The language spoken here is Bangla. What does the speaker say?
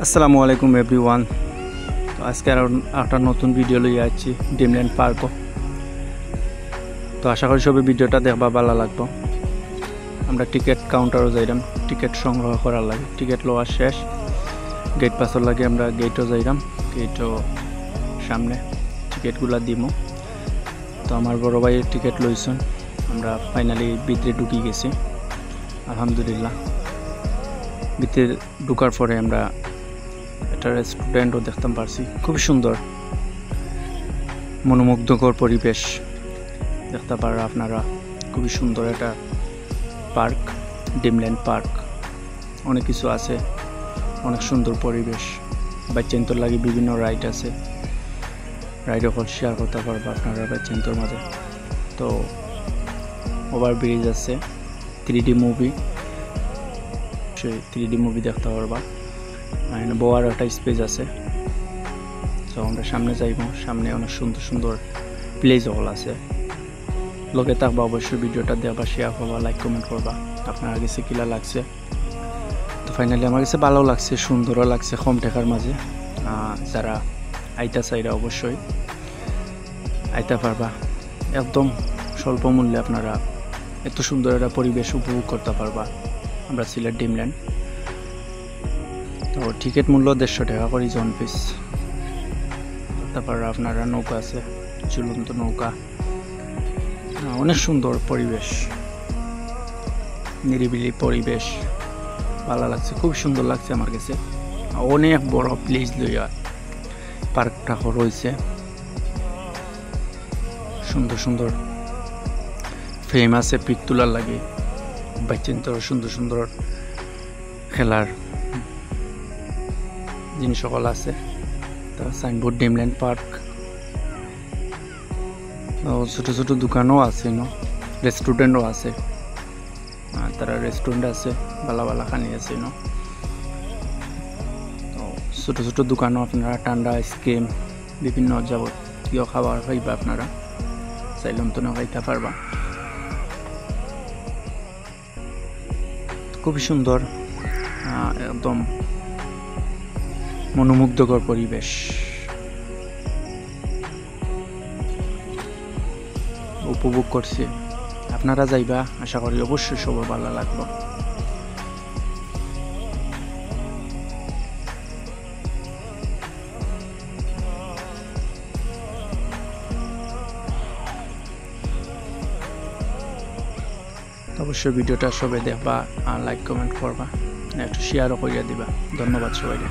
আসসালামু আলাইকুম এভরিওয়ান। তো আজকে একটা নতুন ভিডিও লইয়া আছি ড্রিমল্যান্ড পার্ক। তো আশা করি সবাই ভিডিওটা দেখবা ভালো লাগবো। আমরা টিকিট কাউন্টারও যাইলাম টিকিট সংগ্রহ করার লাগে, টিকিট লওয়া শেষ, গেট পাসের লাগে আমরা গেটও যাইলাম, গেটও সামনে টিকিটগুলা দিব। তো আমার বড় ভাইয়ের টিকিট লইছেন, আমরা ফাইনালি ভিতরে ঢুকি গেছি আলহামদুলিল্লাহ। ভিতরে ঢুকার পরে আমরা একটা রেস্টুরেন্টও দেখতে পারছি, খুবই সুন্দর মনোমুগ্ধকর পরিবেশ দেখতে পারা আপনারা। খুবই সুন্দর একটা পার্ক, ড্রিমল্যান্ড পার্ক, অনেক কিছু আছে, অনেক সুন্দর পরিবেশ। বাচ্চান্তর লাগে বিভিন্ন রাইড আছে, রাইডও শেয়ার করতে পারবো আপনারা বাচ্চান্তর মাঝে। তো ওভারব্রিজ আছে, 3D মুভি, সেই 3D মুভি দেখতে পারবা। বড় একটা স্পেস আছে। তো আমরা সামনে যাইব, সামনে অনেক সুন্দর সুন্দর প্লেস হল আছে। লোকে থাকবা অবশ্যই ভিডিওটা দেওয়া, শেয়ার করবা, লাইক কমেন্ট করবা আপনার কাছে কিলা লাগছে। তো ফাইনালি আমার কাছে ভালো লাগছে, সুন্দরও লাগছে, কম টাকার মাঝে। যারা আইতা চাইরা অবশ্যই আইতা পারবা, একদম স্বল্প মূল্যে আপনারা এত সুন্দর একটা পরিবেশ উপভোগ করতে পারবা আমরা সিলেট ড্রিমল্যান্ড। তো টিকিট মূল্য 150 টাকা করে জন পিস। তারপর আপনারা নৌকা আছে, ঝুলন্ত নৌকা, অনেক সুন্দর পরিবেশ, নিরিবিলি পরিবেশ, ভালো লাগছে, খুব সুন্দর লাগছে আমার কাছে। অনেক বড় প্লেস লইয়া পার্কটা রয়েছে, সুন্দর সুন্দর ফ্রেম আছে পিক তোলার লাগে, বাচ্চান্তর সুন্দর সুন্দর খেলার জিনিস সকল আছে। তার সাইনবোর্ড ড্রিমল্যান্ড পার্ক, ছোট ছোট দোকানও আছে, রেস্টুরেন্টও আছে, তারা রেস্টুরেন্ট আছে, ভালো ভালো খানি আছে। তো ছোট ছোট দোকানও আপনারা ঠান্ডা আইসক্রিম বিভিন্ন যাবতীয় খাবার খাইবা, আপনারা চাইলাম তো খাইতে পারবা। খুবই সুন্দর, একদম মনোমুগ্ধকর পরিবেশ উপভোগ করছি। আপনারা যাইবা, আশা করি অবশ্যই সবার ভালো লাগবে। অবশ্যই ভিডিওটা সবাই দেখবা, লাইক কমেন্ট করবা, একটু শেয়ারও করিয়া দিবা। ধন্যবাদ সবাইকে।